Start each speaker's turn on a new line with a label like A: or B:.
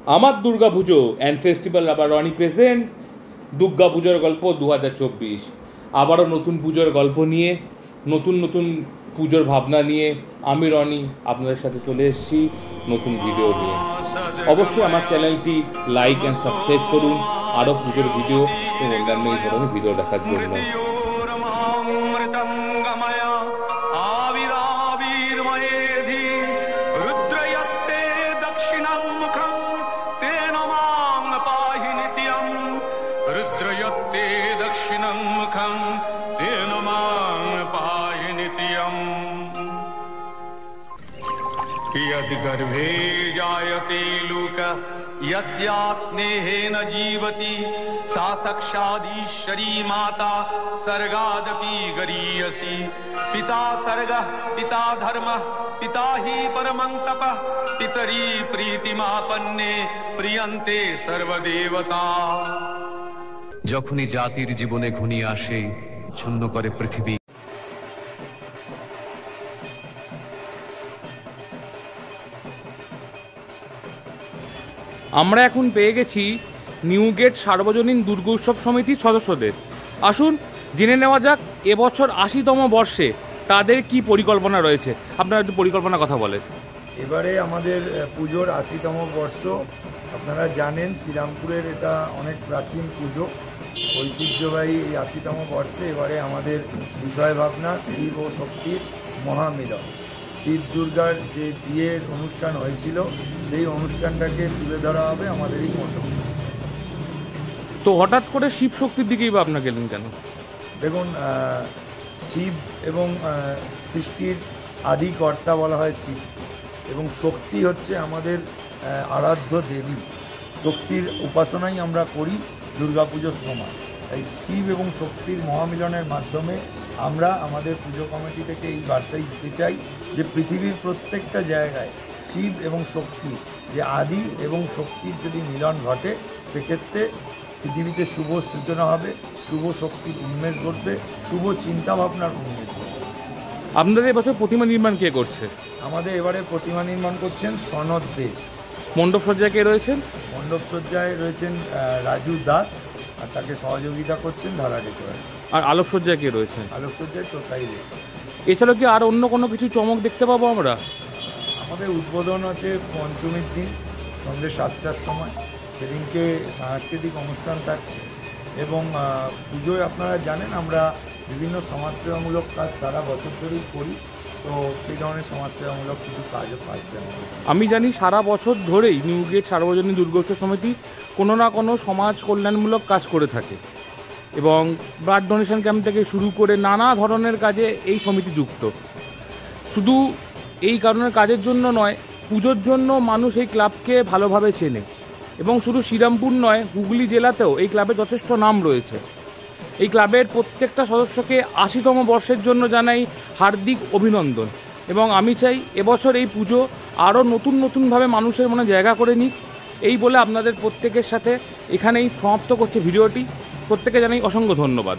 A: আমার Durga Puja and festival আবার Roni presents দুর্গাপুজোর গল্প 2024। আবারও নতুন পুজোর গল্প নিয়ে নতুন নতুন পুজোর ভাবনা নিয়ে আমি রনি আপনাদের সাথে চলে এসেছি নতুন ভিডিও নিয়ে। অবশ্যই আমার চ্যানেলটি লাইক অ্যান্ড সাবস্ক্রাইব করুন আরও পুজোর ভিডিও এবং অন্যান্য এই ধরনের ভিডিও দেখার জন্য।
B: रुद्रयत्ते दक्षिणं मुखं तेन मां पाहि नित्यम् यद्गर्भे जायते लोकः यस्या स्नेहेन जीवति सा साक्षादीश्वरी माता सर्गादपि गरीयसी। पिता सर्गः पिता धर्मः पिता हि परमं तपः पितरी प्रीतिमापन्ने प्रियन्ते सर्वदेवता।
C: যখনই জাতির জীবনে ঘনিয়ে আসে ছন্ন করে পৃথিবী।
A: আমরা এখন পেয়ে গেছি নিউ গেট সার্বজনীন দুর্গোৎসব সমিতির সদস্যদের। আসুন জেনে নেওয়া যাক এবছর ৮০তম বর্ষে তাদের কি পরিকল্পনা রয়েছে। আপনারা একটু পরিকল্পনার কথা বলেন।
D: এবারে আমাদের পুজোর ৮০তম বর্ষ। আপনারা জানেন শ্রীরামপুরের এটা অনেক প্রাচীন পুজো, ঐতিহ্যবাহী এই ৮০তম বর্ষে এবারে আমাদের বিষয় ভাবনা শিব ও শক্তির মহামিলন। শিব দুর্গার যে বিয়ের অনুষ্ঠান হয়েছিল সেই অনুষ্ঠানটাকে তুলে ধরা হবে আমাদের এই মণ্ডপে।
A: তো হঠাৎ করে শিব শক্তির দিকেই বা আপনার গেলেন কেন?
D: দেখুন, শিব এবং সৃষ্টির আদি কর্তা বলা হয় শিব, এবং শক্তি হচ্ছে আমাদের আরাধ্য দেবী। শক্তির উপাসনাই আমরা করি দুর্গাপুজোর সময়। তাই শিব এবং শক্তির মহামিলনের মাধ্যমে আমরা আমাদের পুজো কমিটি থেকে এই বার্তাই দিতে চাই যে পৃথিবীর প্রত্যেকটা জায়গায় শিব এবং শক্তি যে আদি এবং শক্তির যদি মিলন ঘটে সেক্ষেত্রে পৃথিবীতে শুভ সূচনা হবে, শুভ শক্তির উন্মেষ ঘটবে, শুভ চিন্তাভাবনার উন্মেষ ঘটবে।
A: আপনাদের এবছর প্রতিমা নির্মাণ কে করছে?
D: আমাদের এবারে প্রতিমা নির্মাণ করছেন সনদ দে।
A: মণ্ডপ সজ্জায় কে রয়েছেন?
D: মণ্ডপ সজ্জায় রয়েছেন রাজু দাস, আর তাকে সহযোগিতা করছেন ধারা ডেকোর।
A: আর আলোকসজ্জায় কে রয়েছেন?
D: আলোকসজ্জায় তোতাই রে।
A: এছাড়াও কি আর অন্য কোনো কিছু চমক দেখতে পাবো আমরা?
D: আমাদের উদ্বোধন আছে পঞ্চমীর দিন সন্ধ্যে ৭টার সময়, সেদিনকে সাংস্কৃতিক অনুষ্ঠান থাকছে। এবং পুজোয় আপনারা জানেন আমরা বিভিন্ন সমাজসেবামূলক কাজ সারা বছর ধরেই করি, তো সেই ধরনের সমাজসেবামূলক কিছু কাজও পাইছেন।
A: আমি জানি সারা বছর ধরেই নিউ গেট সার্বজনীন দুর্গোৎসব সমিতি কোনো না কোনো সমাজ কল্যাণমূলক কাজ করে থাকে, এবং ব্লাড ডোনেশন ক্যাম্প থেকে শুরু করে নানা ধরনের কাজে এই সমিতি যুক্ত। শুধু এই কারণের কাজের জন্য নয়, পুজোর জন্য মানুষ এই ক্লাবকে ভালোভাবে চেনে, এবং শুধু শ্রীরামপুর নয়, হুগলি জেলাতেও এই ক্লাবের যথেষ্ট নাম রয়েছে। এই ক্লাবের প্রত্যেকটা সদস্যকে ৮০তম বর্ষের জন্য জানাই হার্দিক অভিনন্দন, এবং আমি চাই এবছর এই পুজো আরও নতুন নতুনভাবে মানুষের মনে জায়গা করে নিক। এই বলে আপনাদের প্রত্যেকের সাথে এখানেই সমাপ্ত করছে ভিডিওটি। প্রত্যেকে জানাই অসংখ্য ধন্যবাদ।